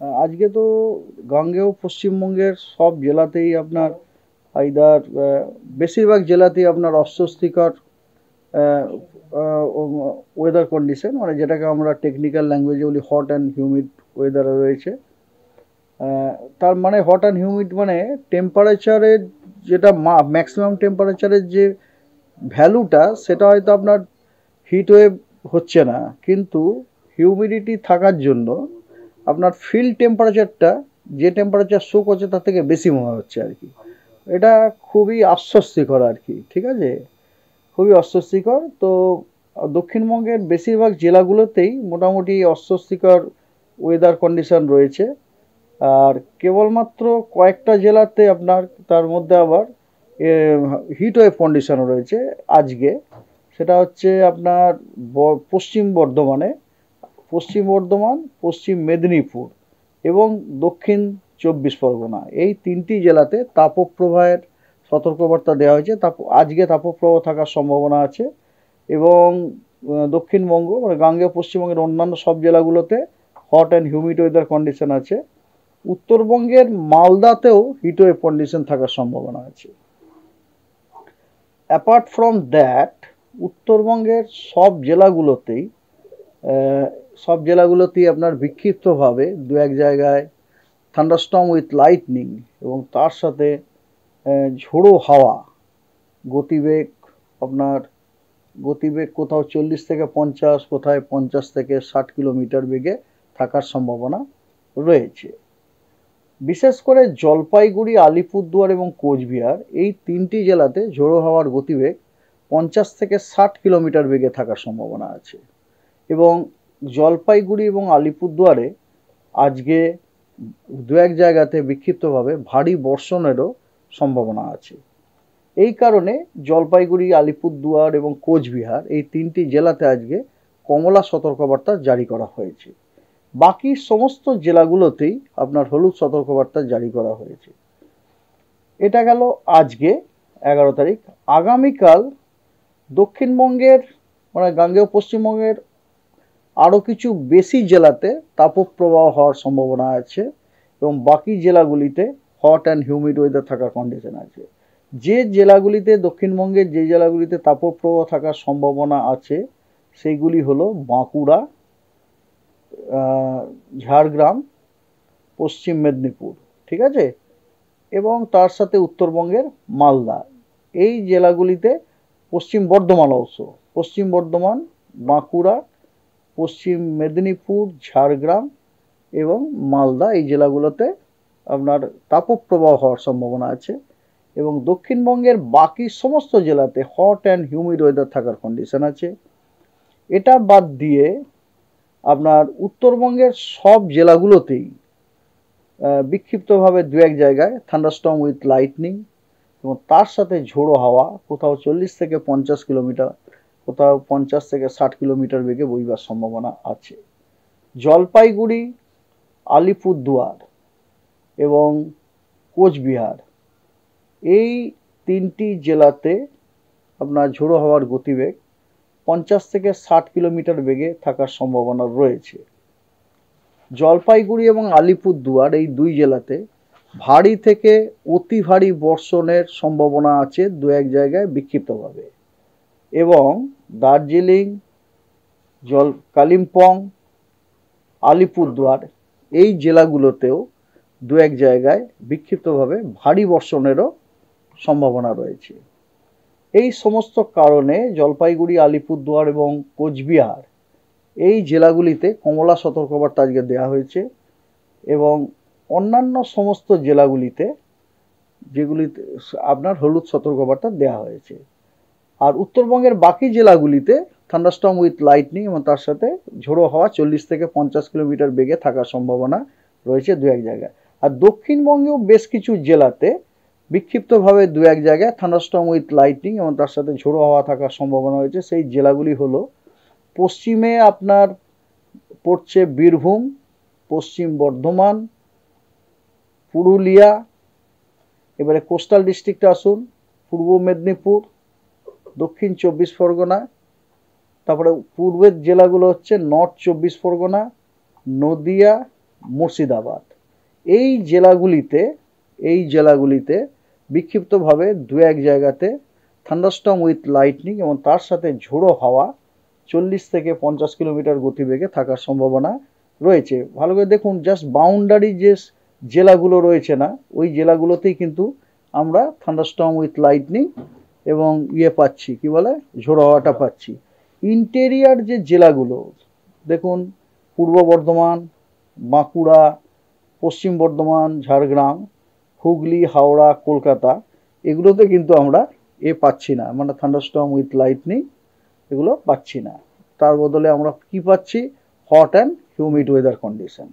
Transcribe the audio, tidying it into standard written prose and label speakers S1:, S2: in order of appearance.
S1: আজকে তো গাঙ্গেয় পশ্চিমবঙ্গের সব জেলাতেই আপনার আইদার বেশিরভাগ জেলাতেই আপনার অস্বস্তিকর ওয়েদার কন্ডিশন, মানে যেটাকে আমরা টেকনিক্যাল ল্যাঙ্গুয়েজে বলি হট অ্যান্ড হিউমিড ওয়েদারে রয়েছে। তার মানে হট অ্যান্ড হিউমিড মানে টেম্পারেচারের যেটা ম্যাক্সিমাম টেম্পারেচারের যে ভ্যালুটা সেটা হয়তো আপনার হিট ওয়েভ হচ্ছে না, কিন্তু হিউমিডিটি থাকার জন্য আপনার ফিল্ড টেম্পারেচারটা যে টেম্পারেচার শো করছে তার থেকে বেশি মনে হচ্ছে আর কি। এটা খুবই আশ্বস্তিকর আর কি, ঠিক আছে, খুবই অস্বস্তিকর। তো দক্ষিণবঙ্গের বেশিরভাগ জেলাগুলোতেই মোটামুটি অস্বস্তিকর ওয়েদার কন্ডিশন রয়েছে। আর কেবলমাত্র কয়েকটা জেলাতে আপনার তার মধ্যে আবার হিট ওয়েভ কন্ডিশনও রয়েছে আজকে। সেটা হচ্ছে আপনার পশ্চিম বর্ধমানে, পশ্চিম বর্ধমান, পশ্চিম মেদিনীপুর এবং দক্ষিণ চব্বিশ পরগনা, এই তিনটি জেলাতে তাপপ্রবাহের সতর্কবার্তা দেওয়া হয়েছে। আজকে তাপপ্রবাহ থাকার সম্ভাবনা আছে। এবং দক্ষিণবঙ্গ মানে গাঙ্গেয় পশ্চিমবঙ্গের অন্যান্য সব জেলাগুলোতে hot and humid weather condition আছে। উত্তরবঙ্গের মালদাতেও হিট ওয়েভ কন্ডিশন থাকার সম্ভাবনা আছে। অ্যাপার্ট ফ্রম দ্যাট, উত্তরবঙ্গের সব জেলাগুলোতেই আপনার বিক্ষিপ্তভাবে দু এক জায়গায় থান্ডারস্টর্ম উইথ লাইটনিং এবং তার সাথে ঝোড়ো হাওয়া, গতিবেগ আপনার গতিবেগ কোথাও 40 থেকে 50, কোথায় 50 থেকে 60 কিলোমিটার বেগে থাকার সম্ভাবনা রয়েছে। বিশেষ করে জলপাইগুড়ি, আলিপুরদুয়ার এবং কোচবিহার এই তিনটি জেলাতে ঝোড়ো হাওয়ার গতিবেগ 50 থেকে 60 কিলোমিটার বেগে থাকার সম্ভাবনা আছে। এবং জলপাইগুড়ি এবং আলিপুরদুয়ারে আজকে দু এক জায়গাতে বিক্ষিপ্তভাবে ভারী বর্ষণেরও সম্ভাবনা আছে। এই কারণে জলপাইগুড়ি, আলিপুরদুয়ার এবং কোচবিহার এই তিনটি জেলাতে আজকে কমলা সতর্কবার্তা জারি করা হয়েছে। বাকি সমস্ত জেলাগুলোতেই আপনার হলুদ সতর্কবার্তা জারি করা হয়েছে। এটা গেল আজকে 11 তারিখ। আগামীকাল দক্ষিণবঙ্গের মানে গাঙ্গেয় পশ্চিমবঙ্গের আরও কিছু বেশি জেলাতে তাপপ্রবাহ হওয়ার সম্ভাবনা আছে এবং বাকি জেলাগুলিতে হট অ্যান্ড হিউমিড ওয়েদার থাকার কন্ডিশন আছে। যে জেলাগুলিতে দক্ষিণবঙ্গের যে জেলাগুলিতে তাপপ্রবাহ থাকার সম্ভাবনা আছে সেইগুলি হলো বাঁকুড়া, ঝাড়গ্রাম, পশ্চিম মেদিনীপুর, ঠিক আছে, এবং তার সাথে উত্তরবঙ্গের মালদা। এই জেলাগুলিতে পশ্চিম বর্ধমান অবশ্য, পশ্চিম বর্ধমান, বাঁকুড়া, পশ্চিম মেদিনীপুর, ঝাড়গ্রাম এবং মালদা এই জেলাগুলোতে আপনার তাপপ্রবাহ হওয়ার সম্ভাবনা আছে। এবং দক্ষিণবঙ্গের বাকি সমস্ত জেলাতে হট অ্যান্ড হিউমিড ওয়েদার থাকার কন্ডিশন আছে। এটা বাদ দিয়ে আপনার উত্তরবঙ্গের সব জেলাগুলোতেই বিক্ষিপ্তভাবে দু এক জায়গায় থান্ডারস্টর্ম উইথ লাইটনিং এবং তার সাথে ঝোড়ো হাওয়া কোথাও 40 থেকে 50 কিলোমিটার, কোথাও 50 থেকে 60 কিলোমিটার বেগে বইবার সম্ভাবনা আছে। জলপাইগুড়ি, আলিপুরদুয়ার এবং কোচবিহার এই তিনটি জেলাতে আপনার ঝোড়ো হাওয়ার গতিবেগ 50 থেকে 60 কিলোমিটার বেগে থাকার সম্ভাবনা রয়েছে। জলপাইগুড়ি এবং আলিপুরদুয়ার এই দুই জেলাতে ভারী থেকে অতি ভারী বর্ষণের সম্ভাবনা আছে দু এক জায়গায় বিক্ষিপ্তভাবে। এবং দার্জিলিং, কালিম্পং, আলিপুরদুয়ার এই জেলাগুলোতেও দু এক জায়গায় বিক্ষিপ্তভাবে ভারী বর্ষণেরও সম্ভাবনা রয়েছে। এই সমস্ত কারণে জলপাইগুড়ি, আলিপুরদুয়ার এবং কোচবিহার এই জেলাগুলিতে কমলা সতর্কবার্তা আজকে দেওয়া হয়েছে এবং অন্যান্য সমস্ত জেলাগুলিতে যেগুলিতে আপনার হলুদ সতর্কবার্তা দেওয়া হয়েছে। আর উত্তরবঙ্গের বাকি জেলাগুলিতে থান্ডারস্টর্ম উইথ লাইটনিং এবং তার সাথে ঝোড়ো হাওয়া 40 থেকে 50 কিলোমিটার বেগে থাকার সম্ভাবনা রয়েছে দু এক জায়গায়। আর দক্ষিণবঙ্গেও বেশ কিছু জেলাতে বিক্ষিপ্তভাবে দু এক জায়গায় থান্ডারস্টর্ম উইথ লাইটনিং এবং তার সাথে ঝোড়ো হাওয়া থাকার সম্ভাবনা রয়েছে। সেই জেলাগুলি হলো পশ্চিমে আপনার পড়ছে বীরভূম, পশ্চিম বর্ধমান, পুরুলিয়া, এবারে কোস্টাল ডিস্ট্রিক্টে আসুন, পূর্ব মেদিনীপুর, দক্ষিণ চব্বিশ পরগনা, তারপরে পূর্বের জেলাগুলো হচ্ছে নর্থ চব্বিশ পরগনা, নদিয়া, মুর্শিদাবাদ, এই জেলাগুলিতে বিক্ষিপ্তভাবে দু এক জায়গাতে থান্ডারস্টর্ম উইথ লাইটনিং এবং তার সাথে ঝোড়ো হাওয়া 40 থেকে 50 কিলোমিটার গতিবেগে থাকার সম্ভাবনা রয়েছে। ভালো করে দেখুন, জাস্ট বাউন্ডারি যে জেলাগুলো রয়েছে না, ওই জেলাগুলোতেই কিন্তু আমরা থান্ডারস্টর্ম উইথ লাইটনিং এবং পাচ্ছি, কি বলে, ঝোড়ো হাওয়াটা পাচ্ছি। ইন্টেরিয়ার যে জেলাগুলো দেখুন, পূর্ব বর্ধমান, বাঁকুড়া, পশ্চিম বর্ধমান, ঝাড়গ্রাম, হুগলি, হাওড়া, কলকাতা, এগুলোতে কিন্তু আমরা পাচ্ছি না, মানে থান্ডারস্টর্ম উইথ লাইটনিং এগুলো পাচ্ছি না। তার বদলে আমরা কি পাচ্ছি? Hot and humid weather condition.